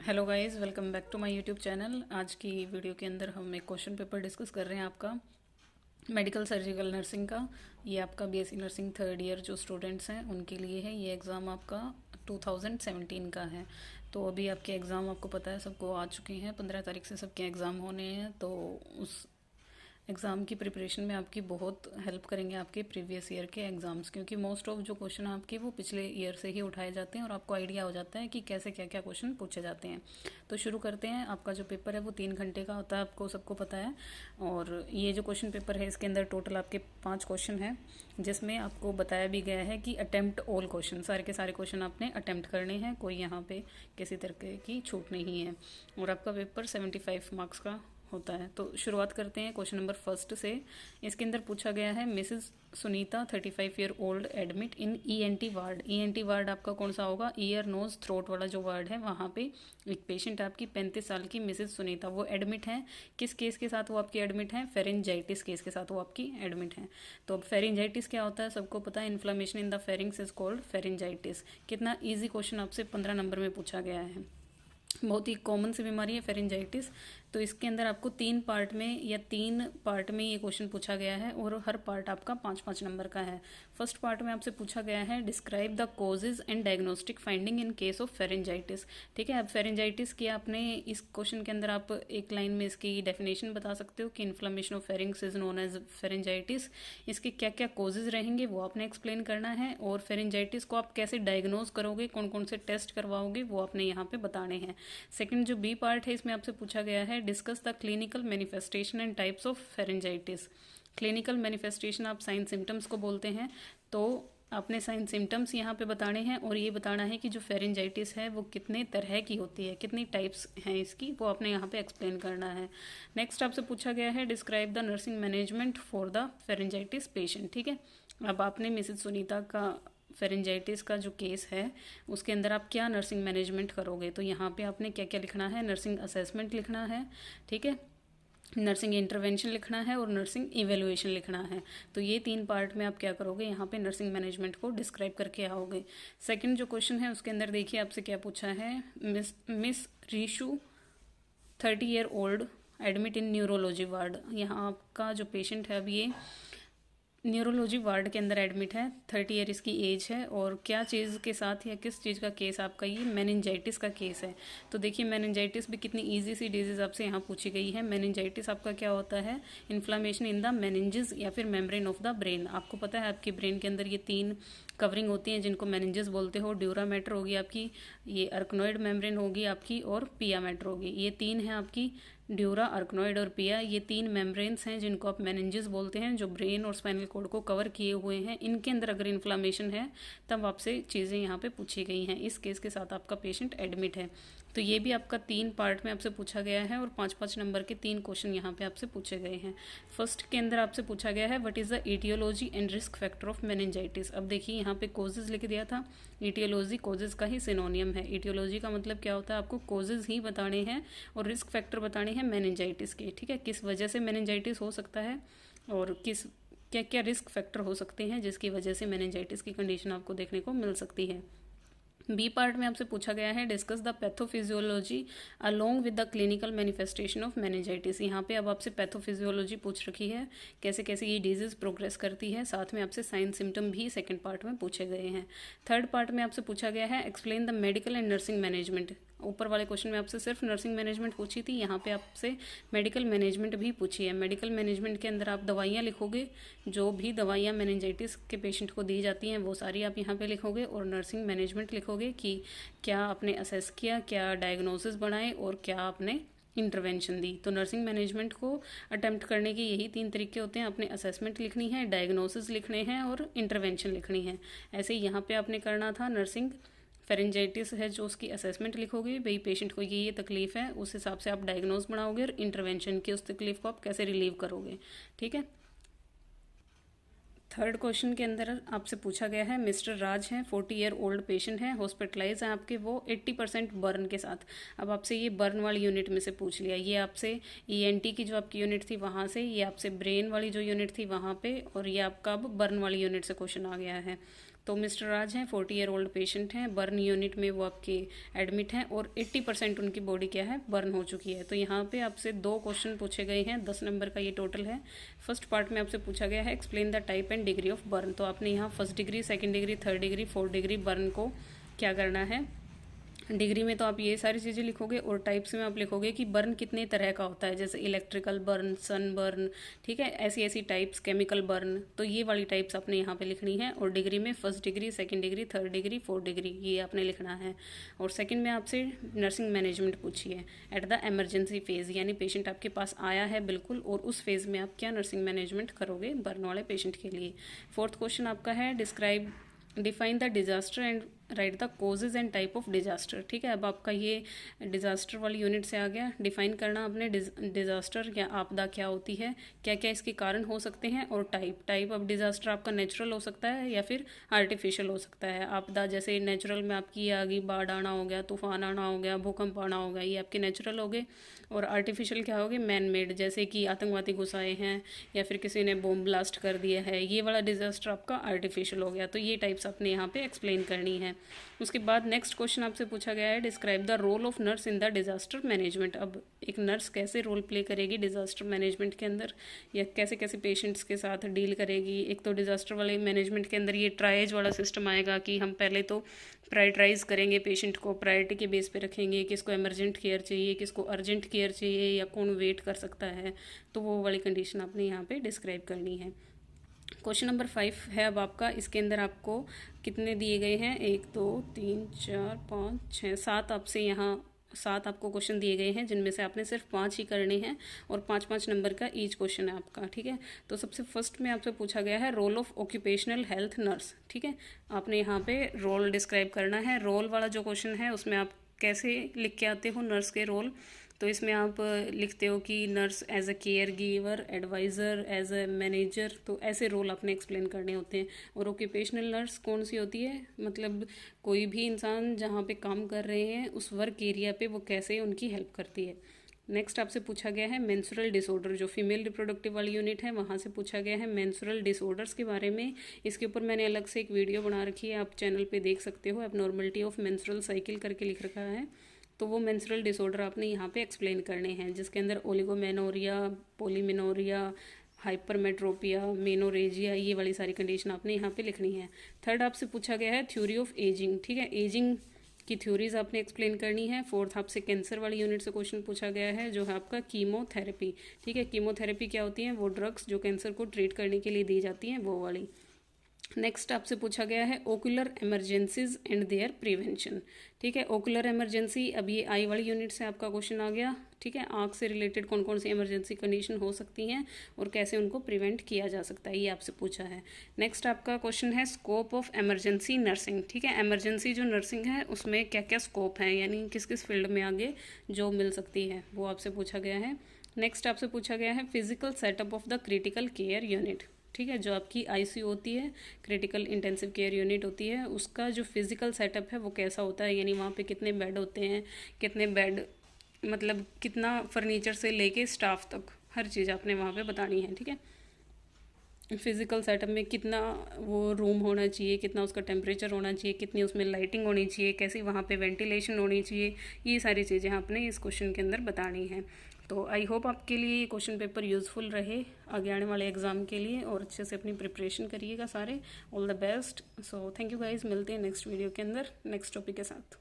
Hello guys, welcome back to my YouTube channel. आज की video के अंदर हम एक क्वेश्चन पेपर डिस्कस कर रहे हैं आपका मेडिकल सर्जिकल नर्सिंग का। ये आपका बीएससी नर्सिंग थर्ड ईयर जो स्टूडेंट्स हैं उनके लिए है। ये एग्ज़ाम आपका 2017 का है। तो अभी आपके एग्ज़ाम आपको पता है सबको आ चुके हैं। 15 तारीख से सबके एग्ज़ाम होने हैं। तो उस एग्ज़ाम की प्रिपरेशन में आपकी बहुत हेल्प करेंगे आपके प्रीवियस ईयर के एग्ज़ाम्स, क्योंकि मोस्ट ऑफ जो क्वेश्चन आपके वो पिछले ईयर से ही उठाए जाते हैं और आपको आइडिया हो जाता है कि कैसे क्या क्या क्वेश्चन पूछे जाते हैं। तो शुरू करते हैं। आपका जो पेपर है वो 3 घंटे का होता है, आपको सबको पता है। और ये जो क्वेश्चन पेपर है इसके अंदर टोटल आपके 5 क्वेश्चन हैं, जिसमें आपको बताया भी गया है कि अटेम्प्ट ऑल क्वेश्चन, सारे के सारे क्वेश्चन आपने अटेम्प्ट करने हैं। कोई यहाँ पे किसी तरह की छूट नहीं है। और आपका पेपर 75 मार्क्स का होता है। तो शुरुआत करते हैं क्वेश्चन नंबर फर्स्ट से। इसके अंदर पूछा गया है Mrs Sunita 35 year old admit in ENT ward. ENT ward आपका कौन सा होगा? ईयर नोज थ्रोट वाला जो वार्ड है वहाँ पे एक पेशेंट आपकी 35 साल की मिसेस सुनीता वो एडमिट है। किस केस के साथ वो आपकी एडमिट है? फेरिंजाइटिस केस के साथ वो आपकी एडमिट है। तो अब फेरिंजाइटिस क्या होता है सबको पता है। Inflammation in the pharynx is called pharyngitis. कितना ईजी क्वेश्चन आपसे 15 नंबर में पूछा गया है। बहुत ही कॉमन सी बीमारी है फेरिंजाइटिस। तो इसके अंदर आपको 3 पार्ट में ये क्वेश्चन पूछा गया है और हर पार्ट आपका 5-5 नंबर का है। फर्स्ट पार्ट में आपसे पूछा गया है describe the causes and diagnostic finding in case of pharyngitis. ठीक है, अब फेरिंजाइटिस की आपने इस क्वेश्चन के अंदर आप एक लाइन में इसकी डेफिनेशन बता सकते हो कि inflammation of pharynx is known as pharyngitis. इसके क्या क्या कॉजेज रहेंगे वो आपने एक्सप्लेन करना है। और फेरिंजाइटिस को आप कैसे डायग्नोज करोगे, कौन कौन से टेस्ट करवाओगे, वो आपने यहाँ पे बताने हैं। सेकंड जो बी पार्ट है इसमें आपसे पूछा गया है discuss the clinical manifestation and types of pharyngitis. Clinical manifestation आप साइन सिम्टम्स को बोलते हैं। तो आपने साइन सिम्टम्स यहाँ पे बताने हैं और ये बताना है कि जो फेरिंजाइटिस है वो कितने तरह की होती है, कितनी टाइप्स हैं इसकी, वो आपने यहाँ पे एक्सप्लेन करना है। नेक्स्ट आपसे पूछा गया है describe the nursing management for the pharyngitis patient. ठीक है, अब आपने मिसेज सुनीता का फेरिंजाइटिस का जो केस है उसके अंदर आप क्या नर्सिंग मैनेजमेंट करोगे। तो यहाँ पे आपने क्या क्या लिखना है? नर्सिंग असेसमेंट लिखना है, ठीक है, नर्सिंग इंटरवेंशन लिखना है और नर्सिंग इवेलुएशन लिखना है। तो ये 3 पार्ट में आप क्या करोगे, यहाँ पे नर्सिंग मैनेजमेंट को डिस्क्राइब करके आओगे। सेकंड जो क्वेश्चन है उसके अंदर देखिए आपसे क्या पूछा है। Miss Rishu 30 year old admit in neurology ward. यहाँ आपका जो पेशेंट है अब ये न्यूरोलॉजी वार्ड के अंदर एडमिट है। 30 ईयर इसकी एज है और क्या चीज़ के साथ या किस चीज़ का केस आपका? ये मेनिंजाइटिस का केस है। तो देखिए मेनिंजाइटिस भी कितनी इजी सी डिजीज़ आपसे यहाँ पूछी गई है। मेनिंजाइटिस आपका क्या होता है? इन्फ्लामेशन इन द मेनिंजेस या फिर मेम्ब्रेन ऑफ द ब्रेन। आपको पता है आपकी ब्रेन के अंदर ये 3 कवरिंग होती हैं जिनको मेनिंजेस बोलते हो। ड्यूरा मैटर होगी आपकी, ये अर्कनोइड मेम्ब्रेन होगी आपकी और पिया मैटर होगी। ये 3 है आपकी, ड्यूरा, अर्कनोइड और पिया। ये 3 मेम्ब्रेन्स हैं जिनको आप मेनिंजेस बोलते हैं, जो ब्रेन और स्पाइनल कॉर्ड को कवर किए हुए हैं। इनके अंदर अगर इन्फ्लामेशन है तब आपसे चीज़ें यहाँ पे पूछी गई हैं। इस केस के साथ आपका पेशेंट एडमिट है। तो ये भी आपका 3 पार्ट में आपसे पूछा गया है और 5-5 नंबर के 3 क्वेश्चन यहाँ पे आपसे पूछे गए हैं। फर्स्ट के अंदर आपसे पूछा गया है what is the aetiology and risk factor of meningitis. अब देखिए यहाँ पे कोजेज लिख दिया था। ईटियोलॉजी कोजेज का ही सिनोनियम है। ईटियोलॉजी का मतलब क्या होता है? आपको कोजेज ही बताने हैं और रिस्क फैक्टर बताने हैं मेनिंजाइटिस के। ठीक है, किस वजह से मेनिंजाइटिस हो सकता है और किस क्या क्या रिस्क फैक्टर हो सकते हैं जिसकी वजह से मेनिंजाइटिस की कंडीशन आपको देखने को मिल सकती है। बी पार्ट में आपसे पूछा गया है discuss the pathophysiology along with the clinical manifestation of meningitis. यहाँ पे अब आपसे पैथोफिजियोलॉजी पूछ रखी है, कैसे कैसे ये डिजीज़ प्रोग्रेस करती है। साथ में आपसे साइन सिम्टम भी सेकंड पार्ट में पूछे गए हैं। थर्ड पार्ट में आपसे पूछा गया है explain the medical and nursing management. ऊपर वाले क्वेश्चन में आपसे सिर्फ नर्सिंग मैनेजमेंट पूछी थी, यहाँ पे आपसे मेडिकल मैनेजमेंट भी पूछी है। मेडिकल मैनेजमेंट के अंदर आप दवाइयाँ लिखोगे, जो भी दवाइयाँ मेनिंजाइटिस के पेशेंट को दी जाती हैं वो सारी आप यहाँ पे लिखोगे। और नर्सिंग मैनेजमेंट लिखोगे कि क्या आपने असेस किया, क्या डायग्नोसिस बनाए और क्या आपने इंटरवेंशन दी। तो नर्सिंग मैनेजमेंट को अटेम्प्ट करने के यही 3 तरीके होते हैं। अपने असेसमेंट लिखनी है, डायग्नोसिस लिखने हैं और इंटरवेंशन लिखनी है। ऐसे ही यहाँ पे आपने करना था। नर्सिंग फेरेंजाइटिस है जो उसकी असेसमेंट लिखोगे, भाई पेशेंट को ये तकलीफ है, उस हिसाब से आप डायग्नोज बनाओगे और इंटरवेंशन की उस तकलीफ को आप कैसे रिलीव करोगे। ठीक है, थर्ड क्वेश्चन के अंदर आपसे पूछा गया है मिस्टर राज हैं 40 ईयर ओल्ड पेशेंट हैं, हॉस्पिटलाइज हैं आपके वो 80% बर्न के साथ। अब आपसे ये बर्न वाली यूनिट में से पूछ लिया। ये आपसे ईएनटी की जो आपकी यूनिट थी वहाँ से, ये आपसे ब्रेन वाली जो यूनिट थी वहाँ पे, और ये आपका अब बर्न वाली यूनिट से क्वेश्चन आ गया है। तो मिस्टर राज हैं, 40 ईयर ओल्ड पेशेंट हैं, बर्न यूनिट में वो आपके एडमिट हैं और 80% उनकी बॉडी क्या है, बर्न हो चुकी है। तो यहाँ पे आपसे 2 क्वेश्चन पूछे गए हैं, 10 नंबर का ये टोटल है। फर्स्ट पार्ट में आपसे पूछा गया है explain the type and degree of burn. तो आपने यहाँ first degree, second degree, third degree, fourth degree burn को क्या करना है, डिग्री में तो आप ये सारी चीज़ें लिखोगे और टाइप्स में आप लिखोगे कि बर्न कितने तरह का होता है, जैसे इलेक्ट्रिकल बर्न, सन बर्न, ठीक है, ऐसी ऐसी टाइप्स, केमिकल बर्न, तो ये वाली टाइप्स आपने यहाँ पे लिखनी है। और डिग्री में first degree, second degree, third degree, fourth degree, ये आपने लिखना है। और सेकंड में आपसे नर्सिंग मैनेजमेंट पूछी है एट द एमरजेंसी फेज़, यानी पेशेंट आपके पास आया है बिल्कुल, और उस फेज़ में आप क्या नर्सिंग मैनेजमेंट करोगे बर्न वाले पेशेंट के लिए। फोर्थ क्वेश्चन आपका है define the disaster and right the causes and type of disaster. ठीक है, अब आपका ये डिजास्टर वाली यूनिट से आ गया। डिफाइन करना आपने डिजास्टर या आपदा क्या होती है, क्या क्या इसके कारण हो सकते हैं, और टाइप ऑफ डिजास्टर आपका नेचुरल हो सकता है या फिर आर्टिफिशियल हो सकता है। आपदा जैसे नेचुरल में आपकी ये आ गई, बाढ़ आना हो गया, तूफान आना हो गया, भूकंप आना हो गया, ये आपके नेचुरल हो गए। और आर्टिफिशियल क्या हो गए, मैन मेड, जैसे कि आतंकवादी घुस आए हैं या फिर किसी ने बॉम्ब ब्लास्ट कर दिया है, ये वाला डिजास्टर आपका आर्टिफिशियल हो गया। तो ये टाइप्स आपने यहाँ पे एक्सप्लेन करनी है। उसके बाद नेक्स्ट क्वेश्चन आपसे पूछा गया है describe the role of nurse in the disaster management. अब एक नर्स कैसे रोल प्ले करेगी डिजास्टर मैनेजमेंट के अंदर, या कैसे कैसे पेशेंट्स के साथ डील करेगी। एक तो डिजास्टर वाले मैनेजमेंट के अंदर ये ट्राइज वाला सिस्टम आएगा कि हम पहले तो प्रायोरिटाइज करेंगे, पेशेंट को प्रायोरिटी के बेस पे रखेंगे, किसको इमरजेंट केयर चाहिए, किसको अर्जेंट केयर चाहिए, या कौन वेट कर सकता है, तो वो वाली कंडीशन आपने यहाँ पे डिस्क्राइब करनी है। क्वेश्चन नंबर 5 है अब आपका, इसके अंदर आपको कितने दिए गए हैं, 1 2 3 4 5 6 7 आपसे यहाँ 7 आपको क्वेश्चन दिए गए हैं, जिनमें से आपने सिर्फ 5 ही करने हैं और 5-5 नंबर का ईच क्वेश्चन है आपका। ठीक है, तो सबसे फर्स्ट में आपसे पूछा गया है role of occupational health nurse. ठीक है, आपने यहाँ पे रोल डिस्क्राइब करना है। रोल वाला जो क्वेश्चन है उसमें आप कैसे लिख के आते हो नर्स के रोल, तो इसमें आप लिखते हो कि nurse as a caregiver, advisor, as a manager, तो ऐसे रोल आपने एक्सप्लेन करने होते हैं। और ऑक्यूपेशनल नर्स कौन सी होती है, मतलब कोई भी इंसान जहाँ पे काम कर रहे हैं उस वर्क एरिया पे वो कैसे उनकी हेल्प करती है। नेक्स्ट आपसे पूछा गया है मेंस्ट्रुअल डिसऑर्डर, जो फीमेल रिप्रोडक्टिव वाली यूनिट है वहाँ से पूछा गया है मेंस्ट्रुअल डिसऑर्डर्स के बारे में। इसके ऊपर मैंने अलग से एक वीडियो बना रखी है, आप चैनल पे देख सकते हो, एबनॉर्मलिटी ऑफ मेंस्ट्रुअल साइकिल करके लिख रखा है। तो वो मेंस्ट्रुअल डिसऑर्डर आपने यहाँ पे एक्सप्लेन करने हैं, जिसके अंदर ओलिगोमेनोरिया, पोलीमेनोरिया, हाइपरमेट्रोपिया, मेनोरेजिया, ये वाली सारी कंडीशन आपने यहाँ पे लिखनी है। थर्ड आपसे पूछा गया है थ्योरी ऑफ एजिंग। ठीक है, एजिंग की थ्योरीज आपने एक्सप्लेन करनी है। फोर्थ आपसे कैंसर वाली यूनिट से क्वेश्चन पूछा गया है, जो है आपका कीमोथेरेपी। ठीक है, कीमोथेरेपी क्या होती है, वो ड्रग्स जो कैंसर को ट्रीट करने के लिए दी जाती हैं, वो वाली। नेक्स्ट आपसे पूछा गया है ocular emergencies and their prevention. ठीक है, ओकुलर इमरजेंसी, अब ये आई वाली यूनिट से आपका क्वेश्चन आ गया। ठीक है, आँख से रिलेटेड कौन कौन सी इमरजेंसी कंडीशन हो सकती हैं और कैसे उनको प्रिवेंट किया जा सकता है, ये आपसे पूछा है। नेक्स्ट आपका क्वेश्चन है स्कोप ऑफ इमरजेंसी नर्सिंग। ठीक है, इमरजेंसी जो नर्सिंग है उसमें क्या क्या स्कोप है, यानी किस किस फील्ड में आगे जॉब मिल सकती है, वो आपसे पूछा गया है। नेक्स्ट आपसे पूछा गया है physical setup of the critical care unit. ठीक है, जो आपकी आईसीयू होती है, क्रिटिकल इंटेंसिव केयर यूनिट होती है, उसका जो फिजिकल सेटअप है वो कैसा होता है, यानी वहाँ पे कितने बेड होते हैं, कितने बेड मतलब कितना फर्नीचर से लेके स्टाफ तक हर चीज़ आपने वहाँ पे बतानी है। ठीक है, फिज़िकल सेटअप में कितना वो रूम होना चाहिए, कितना उसका टेम्परेचर होना चाहिए, कितनी उसमें लाइटिंग होनी चाहिए, कैसी वहाँ पे वेंटिलेशन होनी चाहिए, ये सारी चीज़ें आपने इस क्वेश्चन के अंदर बतानी है। तो आई होप आपके लिए ये क्वेश्चन पेपर यूज़फुल रहे आगे आने वाले एग्ज़ाम के लिए, और अच्छे से अपनी प्रिपरेशन करिएगा सारे। All the best. So thank you guys, मिलते हैं नेक्स्ट वीडियो के अंदर नेक्स्ट टॉपिक के साथ।